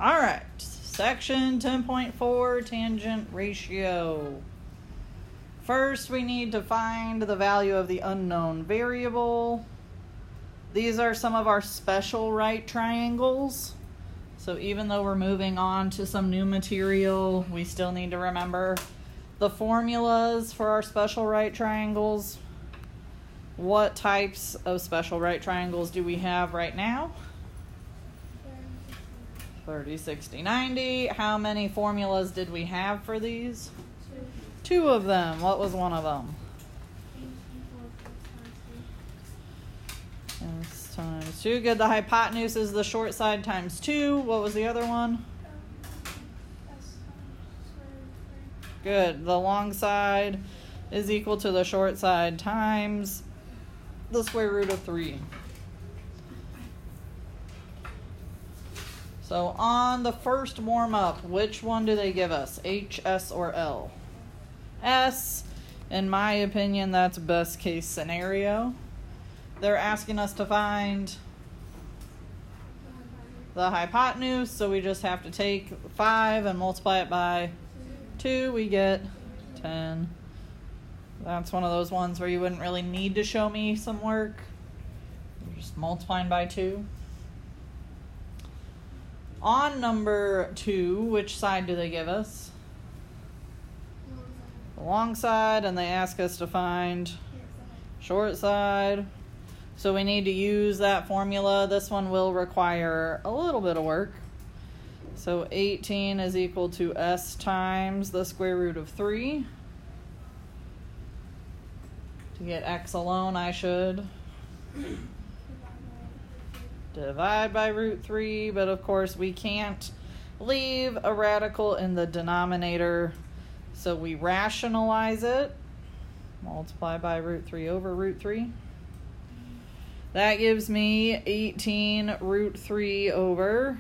All right, section 10.4, tangent ratio. First, we need to find the value of the unknown variable. These are some of our special right triangles. So even though we're moving on to some new material, we still need to remember the formulas for our special right triangles. What types of special right triangles do we have right now? 30, 60, 90. How many formulas did we have for these? Two of them. What was one of them? S times 2. Good. The hypotenuse is the short side times 2. What was the other one? Good. The long side is equal to the short side times the square root of 3. So on the first warm-up, which one do they give us? H, S, or L? S. In my opinion, that's best case scenario. They're asking us to find the hypotenuse, so we just have to take 5 and multiply it by 2. We get 10. That's one of those ones where you wouldn't really need to show me some work. You're just multiplying by 2. On number 2, which side do they give us? The long side, and they ask us to find short side. So we need to use that formula. This one will require a little bit of work. So 18 is equal to S times the square root of 3. To get x alone, I should divide by root 3, but of course we can't leave a radical in the denominator, so we rationalize it. Multiply by root 3 over root 3. That gives me 18 root 3 over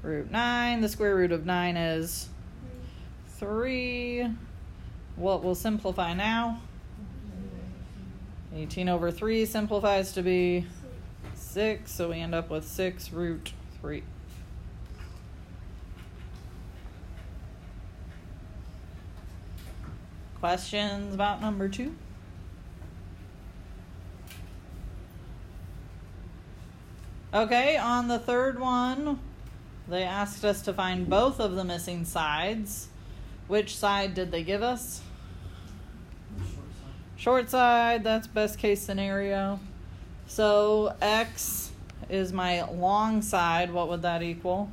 root 9. The square root of 9 is 3. What will simplify now? 18 over 3 simplifies to be 6, so we end up with 6 root 3. Questions about number 2? Okay, on the third one, they asked us to find both of the missing sides. Which side did they give us? Short side, that's best case scenario. So x is my long side. What would that equal?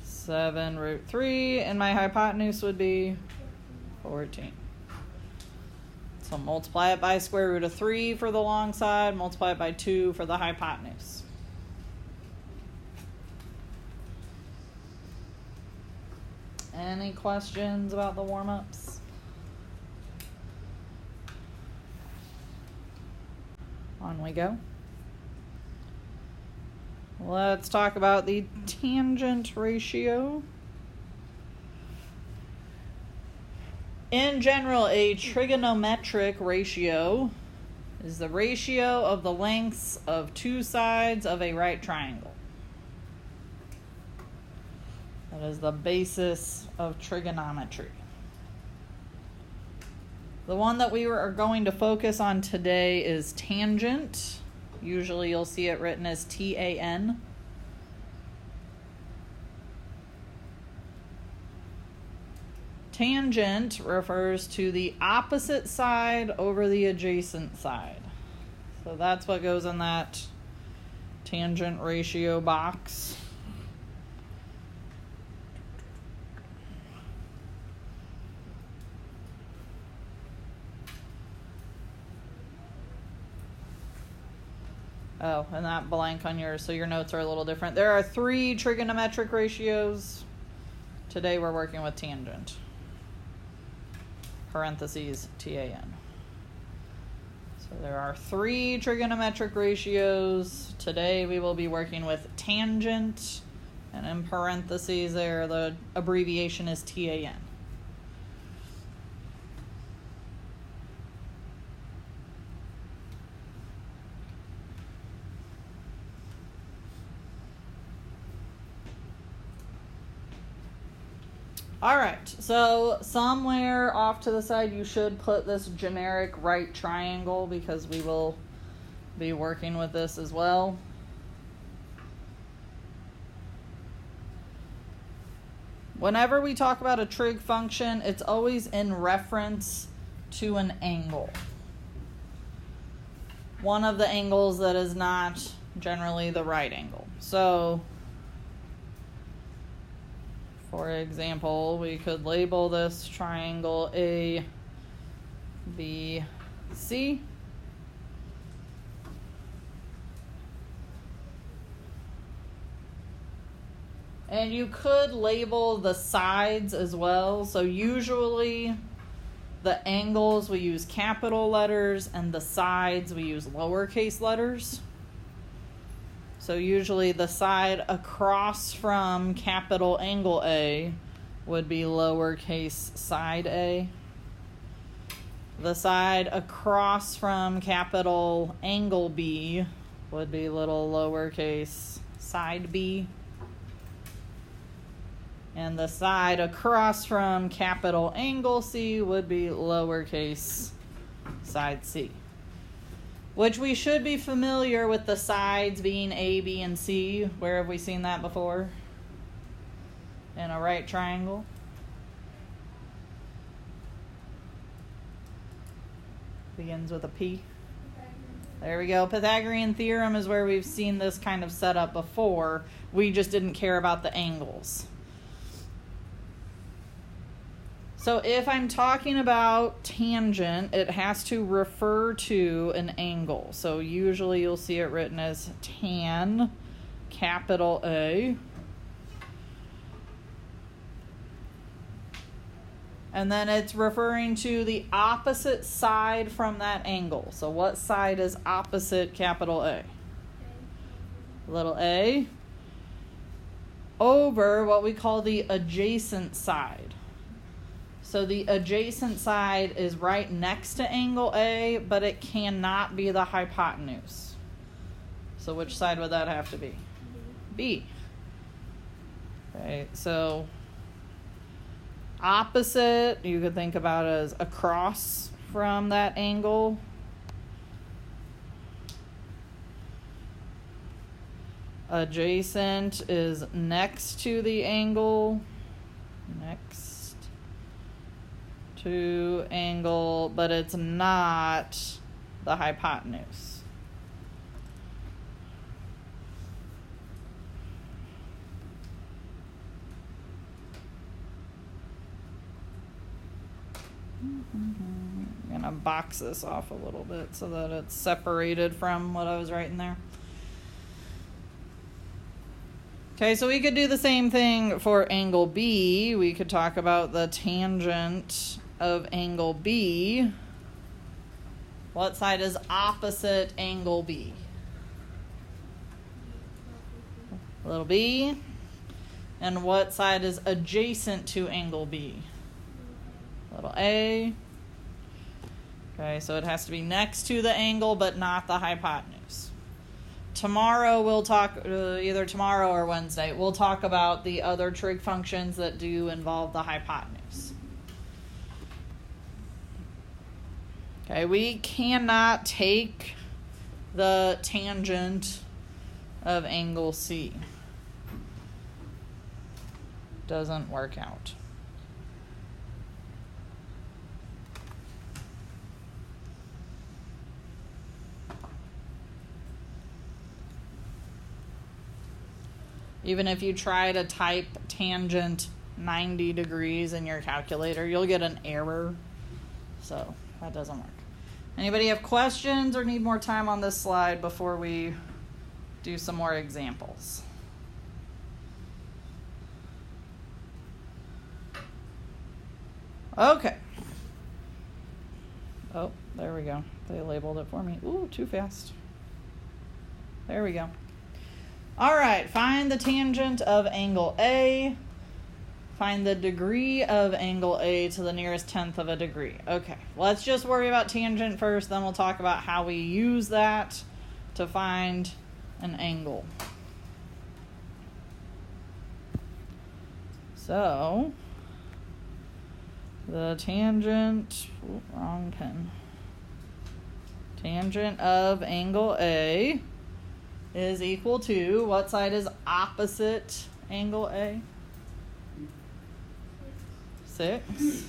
7 root 3. And my hypotenuse would be 14. So multiply it by square root of 3 for the long side. Multiply it by 2 for the hypotenuse. Any questions about the warm-ups? On we go. Let's talk about the tangent ratio. In general, a trigonometric ratio is the ratio of the lengths of two sides of a right triangle. That is the basis of trigonometry. The one that we are going to focus on today is tangent. Usually you'll see it written as TAN. Tangent refers to the opposite side over the adjacent side. So that's what goes in that tangent ratio box. Oh, and that blank on yours, so your notes are a little different. There are 3 trigonometric ratios. Today we're working with tangent. Parentheses, TAN. So there are 3 trigonometric ratios. Today we will be working with tangent, and in parentheses there, the abbreviation is TAN. All right, so somewhere off to the side you should put this generic right triangle because we will be working with this as well. Whenever we talk about a trig function, it's always in reference to an angle. One of the angles that is not generally the right angle. So, for example, we could label this triangle A, B, C. And you could label the sides as well. So usually the angles we use capital letters and the sides we use lowercase letters. So usually the side across from capital angle A would be lowercase side A. The side across from capital angle B would be little lowercase side B. And the side across from capital angle C would be lowercase side C. Which we should be familiar with the sides being A, B, and C. Where have we seen that before? In a right triangle. Begins with a P. There we go. Pythagorean theorem is where we've seen this kind of setup before. We just didn't care about the angles. So if I'm talking about tangent, it has to refer to an angle. So usually you'll see it written as tan capital A. And then it's referring to the opposite side from that angle. So what side is opposite capital A? Little a. Over what we call the adjacent side. So the adjacent side is right next to angle A, but it cannot be the hypotenuse. So which side would that have to be? B. Okay, so opposite, you could think about as across from that angle. Adjacent is next to the angle. Next to angle, but it's not the hypotenuse. I'm gonna box this off a little bit so that it's separated from what I was writing there. Okay, so we could do the same thing for angle B. We could talk about the tangent of angle B. What side is opposite angle B? Little b. And what side is adjacent to angle B? Little a. Okay, so it has to be next to the angle but not the hypotenuse. Tomorrow we'll talk, either tomorrow or Wednesday, we'll talk about the other trig functions that do involve the hypotenuse. Okay, we cannot take the tangent of angle C. Doesn't work out. Even if you try to type tangent 90 degrees in your calculator, you'll get an error. So that doesn't work. Anybody have questions or need more time on this slide before we do some more examples? Okay. Oh, there we go. They labeled it for me. Ooh, too fast. There we go. All right, find the tangent of angle A. Find the degree of angle A to the nearest tenth of a degree. Okay, let's just worry about tangent first, then we'll talk about how we use that to find an angle. So, The tangent, wrong pen. Tangent of angle A is equal to, what side is opposite angle A? 6.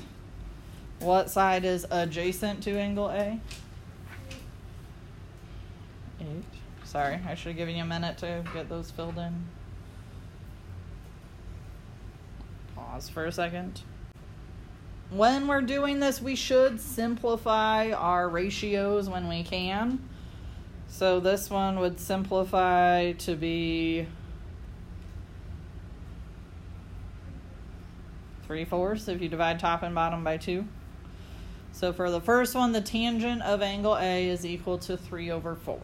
What side is adjacent to angle A? 8. Sorry, I should have given you a minute to get those filled in. Pause for a second. When we're doing this, we should simplify our ratios when we can. So this one would simplify to be 3/4 if you divide top and bottom by 2. So for the first one, the tangent of angle A is equal to 3/4.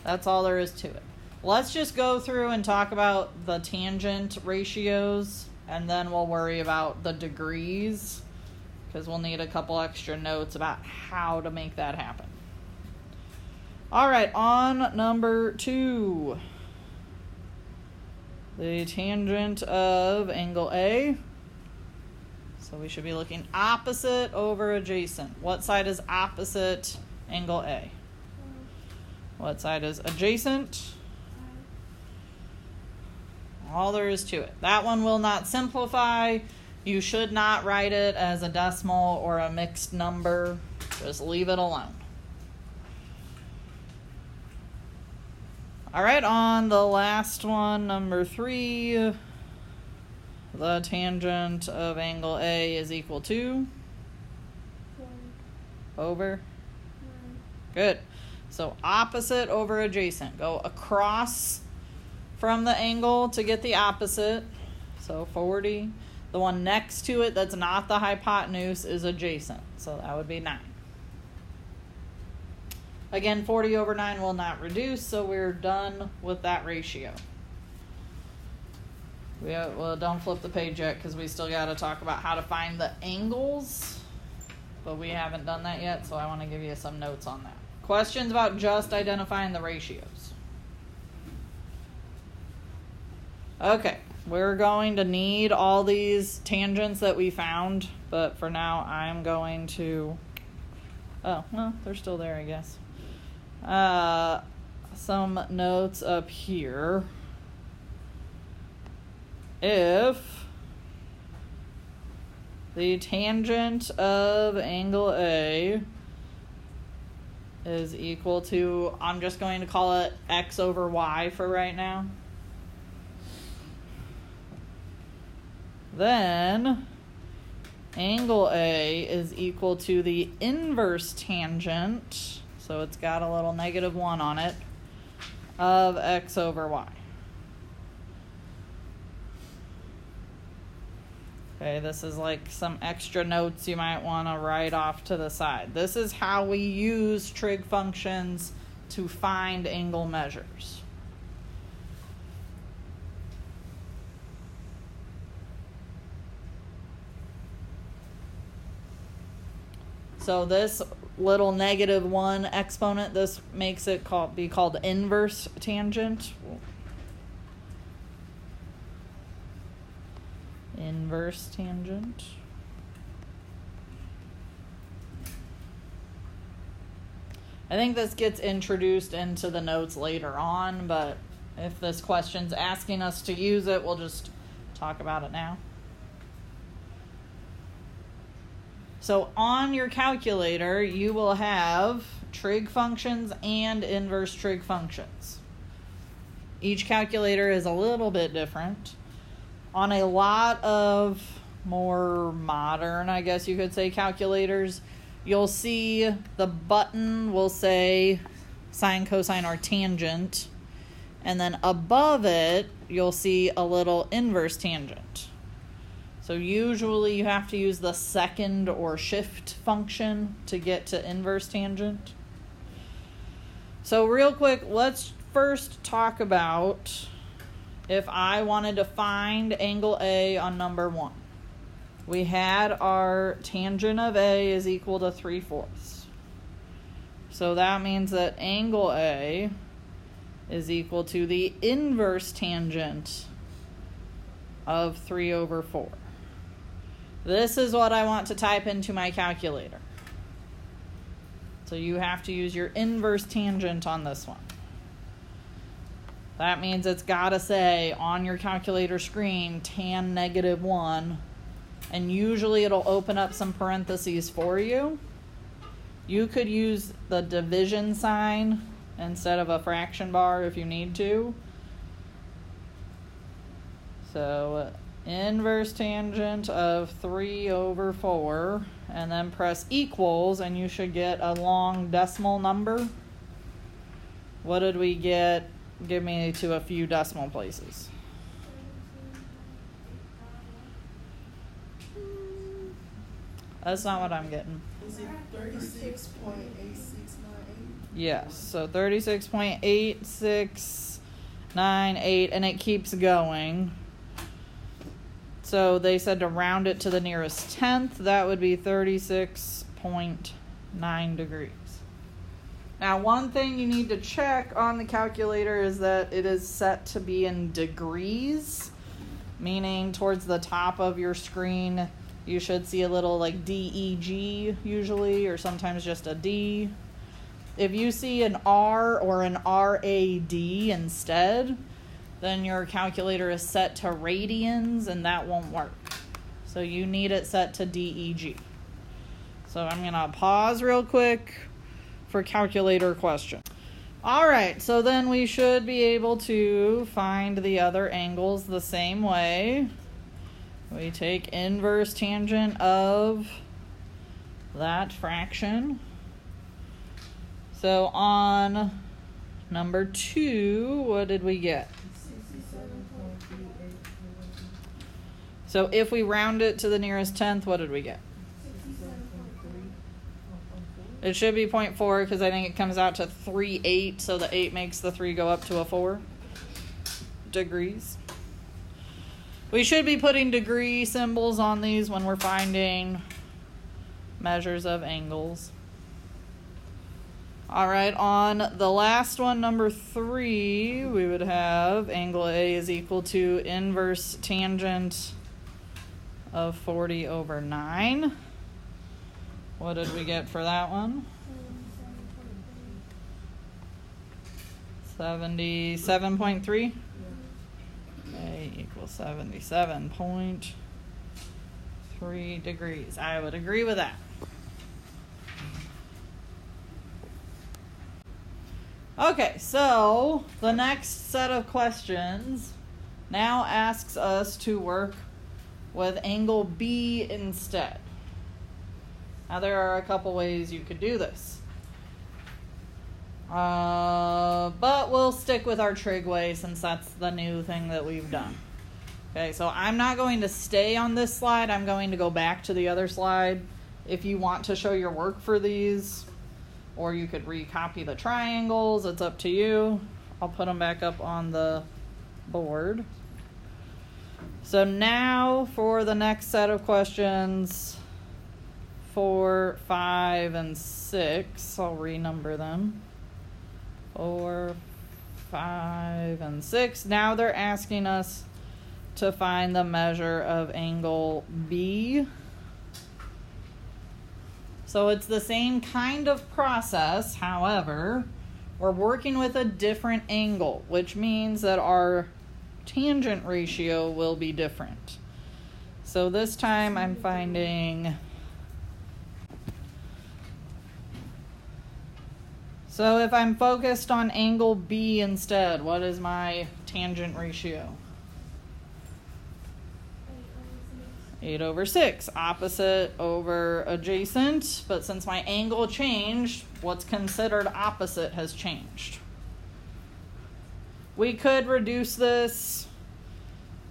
That's all there is to it. Let's just go through and talk about the tangent ratios, and then we'll worry about the degrees, because we'll need a couple extra notes about how to make that happen. All right, on number 2, the tangent of angle A. So we should be looking opposite over adjacent. What side is opposite angle A? What side is adjacent? All there is to it. That one will not simplify. You should not write it as a decimal or a mixed number. Just leave it alone. All right, on the last one, number 3, the tangent of angle A is equal to? 1 Over? 9. Good. So opposite over adjacent. Go across from the angle to get the opposite. So 40. The one next to it that's not the hypotenuse is adjacent. So that would be 9. Again, 40 over 9 will not reduce, so we're done with that ratio. Well, don't flip the page yet because we still got to talk about how to find the angles. But we haven't done that yet, so I want to give you some notes on that. Questions about just identifying the ratios? Okay, we're going to need all these tangents that we found, but for now I'm going to... Oh, well, they're still there, I guess. Some notes up here. If the tangent of angle A is equal to, I'm just going to call it x over y for right now, then angle A is equal to the inverse tangent, so it's got a little -1 on it, of x over y. Okay, this is like some extra notes you might want to write off to the side. This is how we use trig functions to find angle measures. So this little -1 exponent, this makes it be called inverse tangent. Inverse tangent. I think this gets introduced into the notes later on, but if this question's asking us to use it, we'll just talk about it now. So on your calculator, you will have trig functions and inverse trig functions. Each calculator is a little bit different. On a lot of more modern, I guess you could say, calculators, you'll see the button will say sine, cosine, or tangent, and then above it, you'll see a little inverse tangent. So usually you have to use the second or shift function to get to inverse tangent. So real quick, let's first talk about if I wanted to find angle A on number 1. We had our tangent of A is equal to 3/4. So that means that angle A is equal to the inverse tangent of 3/4. This is what I want to type into my calculator. So you have to use your inverse tangent on this one. That means it's got to say on your calculator screen tan -1, and usually it'll open up some parentheses for you. You could use the division sign instead of a fraction bar if you need to. So inverse tangent of 3/4, and then press equals, and you should get a long decimal number. What did we get? Give me to a few decimal places. That's not what I'm getting. Is it 36.8698? Yes, so 36.8698, and it keeps going. So they said to round it to the nearest tenth. That would be 36.9 degrees. Now, one thing you need to check on the calculator is that it is set to be in degrees, meaning towards the top of your screen, you should see a little like DEG usually, or sometimes just a D. If you see an R or an RAD instead, then your calculator is set to radians, and that won't work. So you need it set to DEG. So I'm going to pause real quick for calculator question. All right, so then we should be able to find the other angles the same way. We take inverse tangent of that fraction. So on number 2, what did we get? 67.38. So if we round it to the nearest tenth, what did we get? 67.3. It should be 0.4 because I think it comes out to 3/8, so the 8 makes the 3 go up to a 4 degrees. We should be putting degree symbols on these when we're finding measures of angles. All right, on the last one, number 3, we would have angle A is equal to inverse tangent of 40/9. What did we get for that one? 77.3. A equals 77.3 degrees. I would agree with that. Okay, so the next set of questions now asks us to work with angle B instead. Now there are a couple ways you could do this. But we'll stick with our trig way since that's the new thing that we've done. Okay, so I'm not going to stay on this slide. I'm going to go back to the other slide. If you want to show your work for these, or you could recopy the triangles, it's up to you. I'll put them back up on the board. So now for the next set of questions, 4, 5, and 6, I'll renumber them. 4, 5, and 6. Now they're asking us to find the measure of angle B. So it's the same kind of process, however, we're working with a different angle, which means that our tangent ratio will be different. So this time I'm finding... So if I'm focused on angle B instead, what is my tangent ratio? 8/6, opposite over adjacent, but since my angle changed, what's considered opposite has changed. We could reduce this.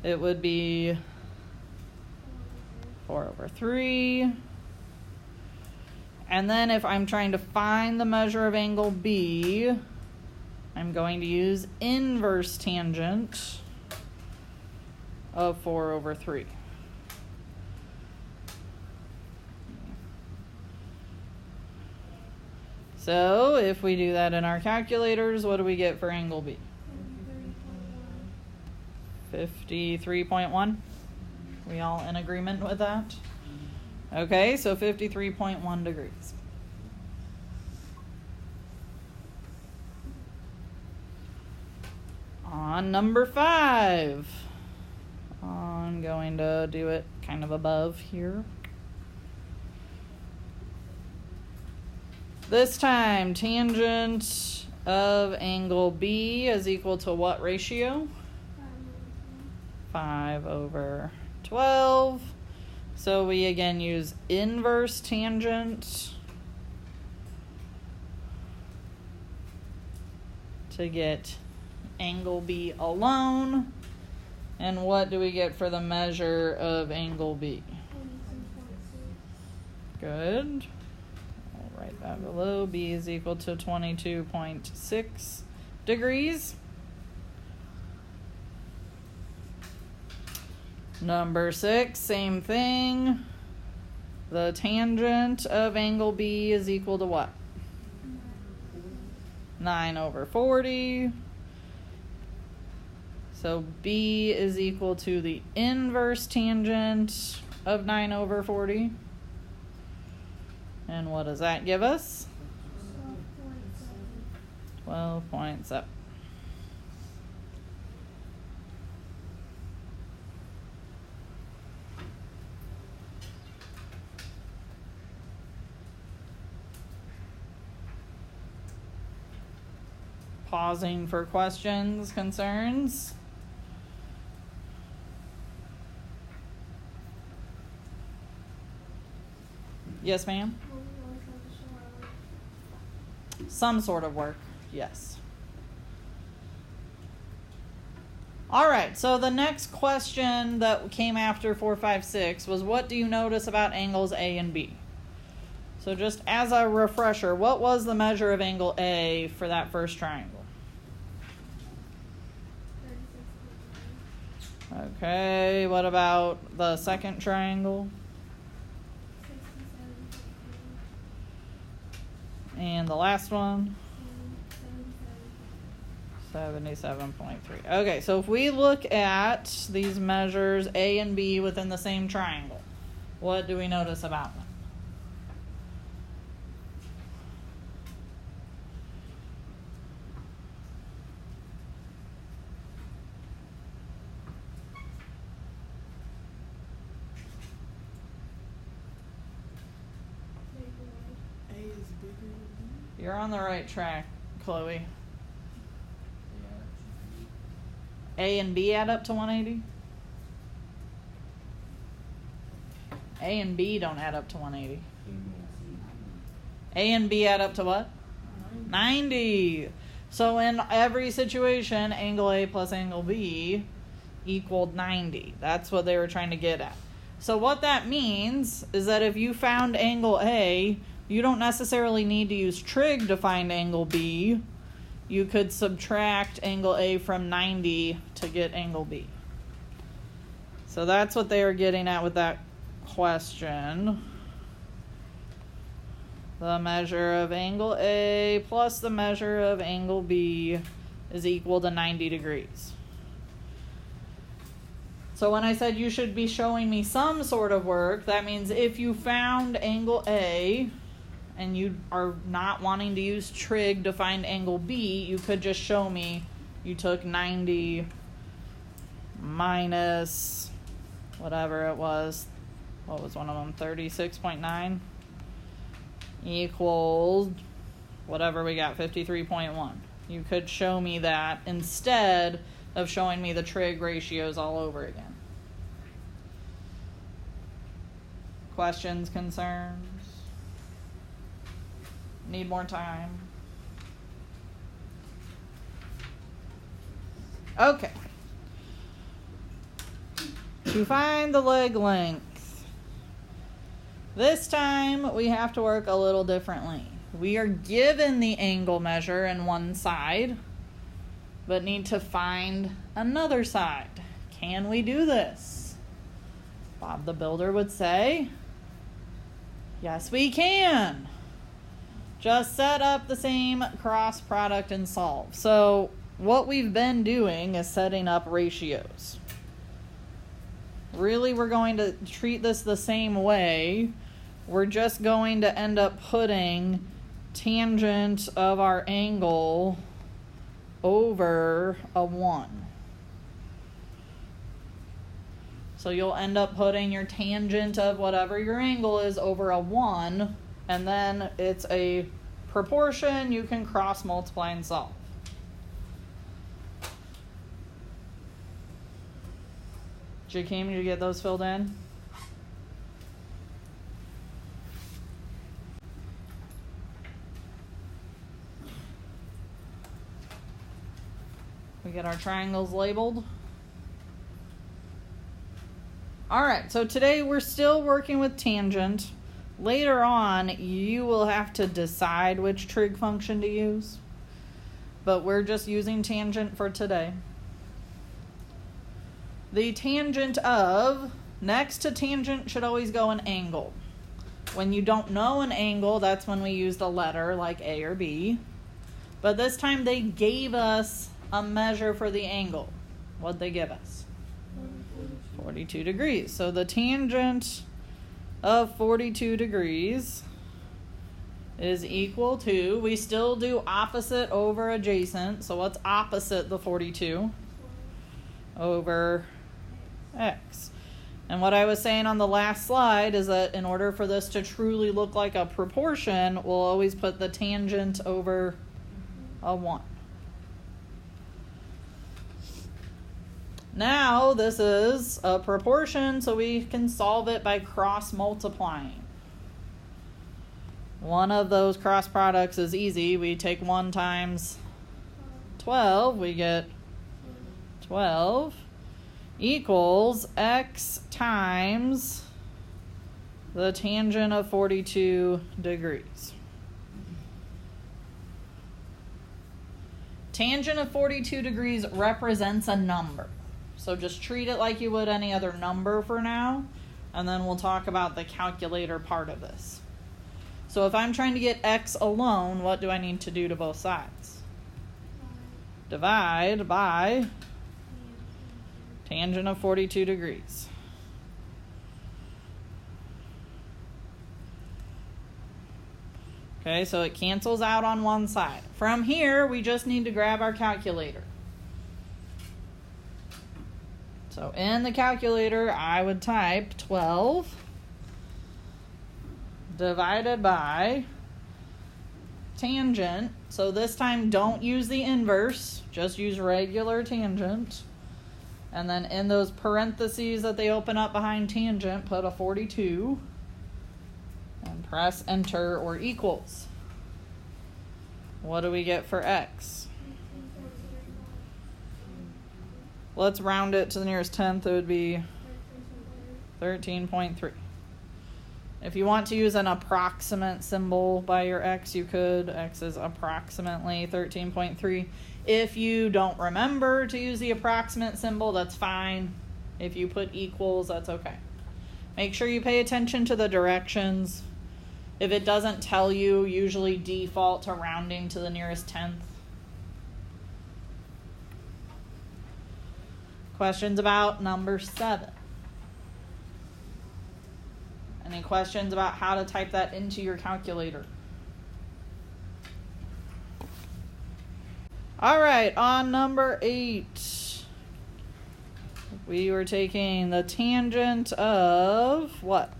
It would be 4/3. And then if I'm trying to find the measure of angle B, I'm going to use inverse tangent of 4/3. So if we do that in our calculators, what do we get for angle B? 53.1. We all in agreement with that? Okay, so 53.1 degrees. On number 5. I'm going to do it kind of above here. This time, tangent of angle B is equal to what ratio? 5/12. So we again use inverse tangent to get angle B alone. And what do we get for the measure of angle B? 22.6. Good. I'll write that below. B is equal to 22.6 degrees. Number 6, same thing. The tangent of angle B is equal to what? 9/40. So B is equal to the inverse tangent of 9/40. And what does that give us? 12.7. Pausing for questions, concerns. Yes, ma'am? Some sort of work, yes. All right, so the next question that came after 4, 5, 6 was, what do you notice about angles A and B? So just as a refresher, what was the measure of angle A for that first triangle? 36.9. Okay, what about the second triangle? 67.3. And the last one? 77. 77.3. Okay, so if we look at these measures A and B within the same triangle, what do we notice about them? A is bigger than You're on the right track, Chloe. A and B add up to 180? A and B don't add up to 180. A and B add up to what? 90. So in every situation, angle A plus angle B equaled 90. That's what they were trying to get at. So what that means is that if you found angle A, you don't necessarily need to use trig to find angle B. You could subtract angle A from 90 to get angle B. So that's what they were getting at with that question. The measure of angle A plus the measure of angle B is equal to 90 degrees. So when I said you should be showing me some sort of work, that means if you found angle A and you are not wanting to use trig to find angle B, you could just show me you took 90 minus whatever it was. What was one of them? 36.9 equals whatever we got, 53.1. You could show me that instead of showing me the trig ratios all over again. Questions, concerns? Need more time? Okay. To find the leg length, this time we have to work a little differently. We are given the angle measure in one side, but need to find another side. Can we do this? Bob the Builder would say, yes, we can. Just set up the same cross product and solve. So what we've been doing is setting up ratios. really we're going to treat this the same way. We're just going to end up putting tangent of our angle over a 1. So you'll end up putting your tangent of whatever your angle is over a 1, and then it's a proportion you can cross multiply and solve. Jakeem, did you get those filled in? We get our triangles labeled. All right, so today we're still working with tangent. Later on, you will have to decide which trig function to use, but we're just using tangent for today. The tangent of, next to tangent should always go an angle. When you don't know an angle, that's when we use the letter like A or B. But this time they gave us a measure for the angle. What'd they give us? 42 degrees. So the tangent of 42 degrees is equal to, we still do opposite over adjacent. So what's opposite the 42? Over x. And what I was saying on the last slide is that in order for this to truly look like a proportion, we'll always put the tangent over a 1. Now this is a proportion, so we can solve it by cross multiplying. One of those cross products is easy. We take 1 times 12, we get 12 equals x times the tangent of 42 degrees. Tangent of 42 degrees represents a number. So just treat it like you would any other number for now, and then we'll talk about the calculator part of this. So if I'm trying to get x alone, what do I need to do to both sides? Divide by tangent of 42 degrees. Okay, so it cancels out on one side. From here, we just need to grab our calculator. So in the calculator, I would type 12 divided by tangent. So this time, don't use the inverse. Just use regular tangent. And then in those parentheses that they open up behind tangent, put a 42. And press enter or equals. What do we get for x? Let's round it to the nearest tenth. It would be 13.3. If you want to use an approximate symbol by your x, you could. X is approximately 13.3. If you don't remember to use the approximate symbol, that's fine. If you put equals, that's okay. Make sure you pay attention to the directions. If it doesn't tell you, usually default to rounding to the nearest tenth. Questions about number 7? Any questions about how to type that into your calculator? All right, on number 8, we were taking the tangent of what?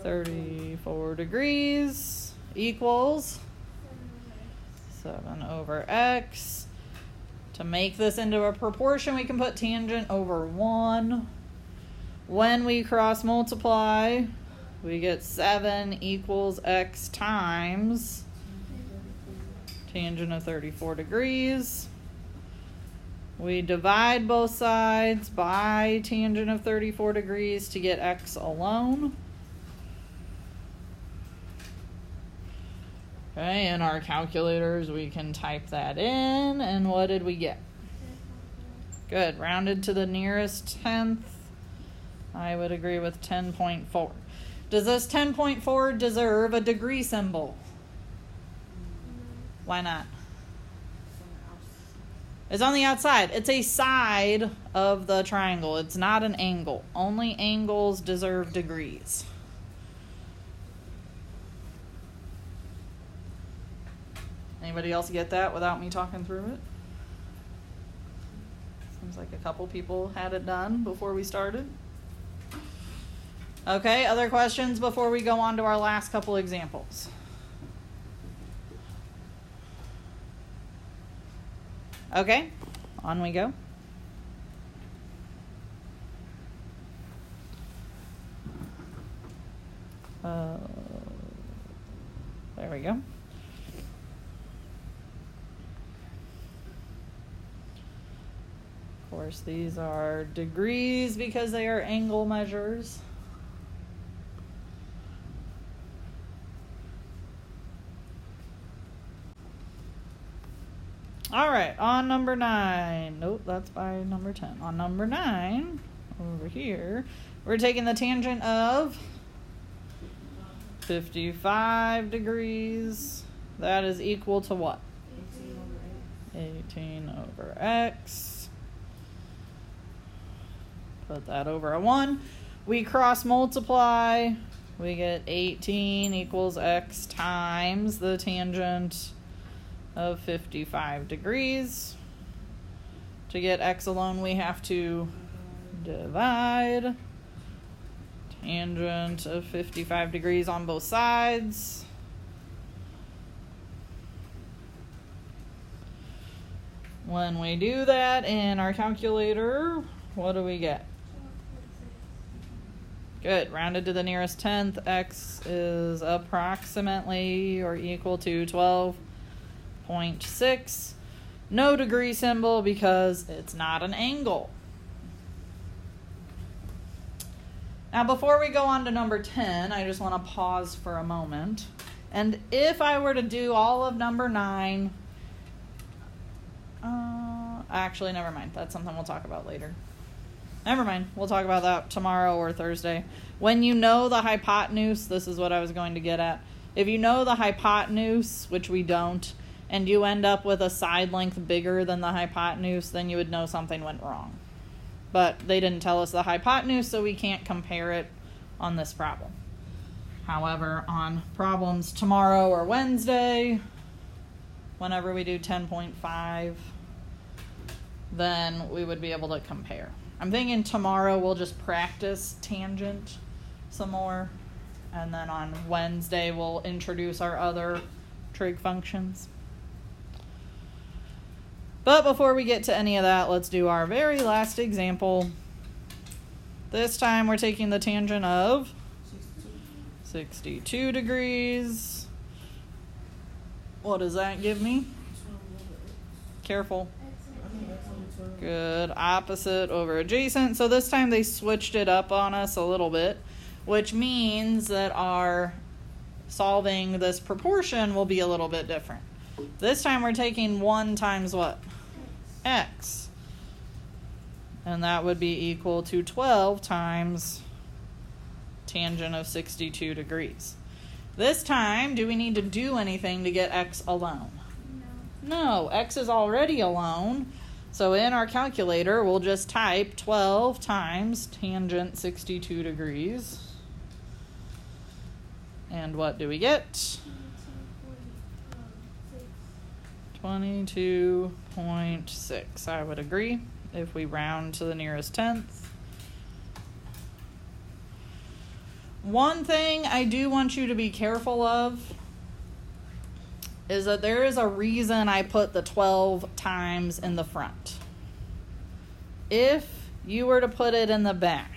34 degrees equals 7 over x. To make this into a proportion, we can put tangent over 1. When we cross multiply, we get 7 equals x times tangent of 34 degrees. We divide both sides by tangent of 34 degrees to get x alone. Okay, in our calculators, we can type that in, and what did we get? Good, rounded to the nearest tenth. I would agree with 10.4. Does this 10.4 deserve a degree symbol? Why not? It's on the outside. It's a side of the triangle. It's not an angle. Only angles deserve degrees. Anybody else get that without me talking through it? Seems like a couple people had it done before we started. Okay, other questions before we go on to our last couple examples? Okay, on we go. There we go. Of course, these are degrees because they are angle measures. All right, on number 9. Nope, that's by number 10. On number 9, over here, we're taking the tangent of 55 degrees. That is equal to what? 18 over x. Put that over a 1. We cross multiply. We get 18 equals x times the tangent of 55 degrees. To get x alone, we have to divide tangent of 55 degrees on both sides. When we do that in our calculator, what do we get? Good. Rounded to the nearest tenth, x is approximately or equal to 12.6. No degree symbol because it's not an angle. Now, before we go on to number 10, I just want to pause for a moment. And if I were to do all of number 9, actually, never mind. That's something we'll talk about later. Never mind. We'll talk about that tomorrow or Thursday. When you know the hypotenuse, this is what I was going to get at. If you know the hypotenuse, which we don't, and you end up with a side length bigger than the hypotenuse, then you would know something went wrong. But they didn't tell us the hypotenuse, so we can't compare it on this problem. However, on problems tomorrow or Wednesday, whenever we do 10.5, then we would be able to compare. I'm thinking tomorrow we'll just practice tangent some more, and then on Wednesday we'll introduce our other trig functions. But before we get to any of that, let's do our very last example. This time we're taking the tangent of 62 degrees. What does that give me? Careful. Good. Opposite over adjacent. So this time they switched it up on us a little bit, which means that our solving this proportion will be a little bit different. This time we're taking 1 times what? X. And that would be equal to 12 times tangent of 62 degrees. This time, do we need to do anything to get x alone? No, x is already alone. So in our calculator, we'll just type 12 times tangent 62 degrees. And what do we get? 22.6. I would agree if we round to the nearest tenth. One thing I do want you to be careful of is that there is a reason I put the 12 times in the front. If you were to put it in the back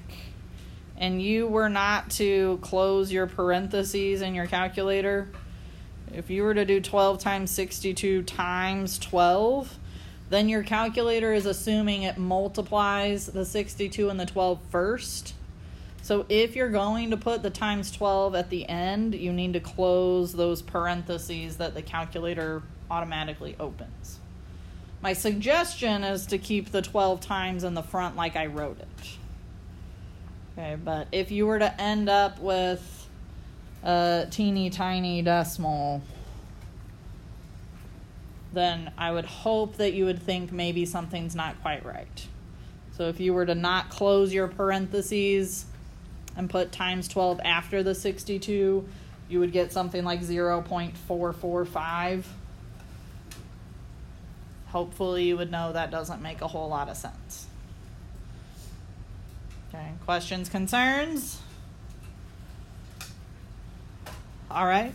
and you were not to close your parentheses in your calculator, if you were to do 12 times 62 times 12, then your calculator is assuming it multiplies the 62 and the 12 first. So if you're going to put the times 12 at the end, you need to close those parentheses that the calculator automatically opens. My suggestion is to keep the 12 times in the front like I wrote it. Okay, but if you were to end up with a teeny tiny decimal, then I would hope that you would think maybe something's not quite right. So if you were to not close your parentheses and put times 12 after the 62, you would get something like 0.445. Hopefully you would know that doesn't make a whole lot of sense. Okay, questions, concerns? All right.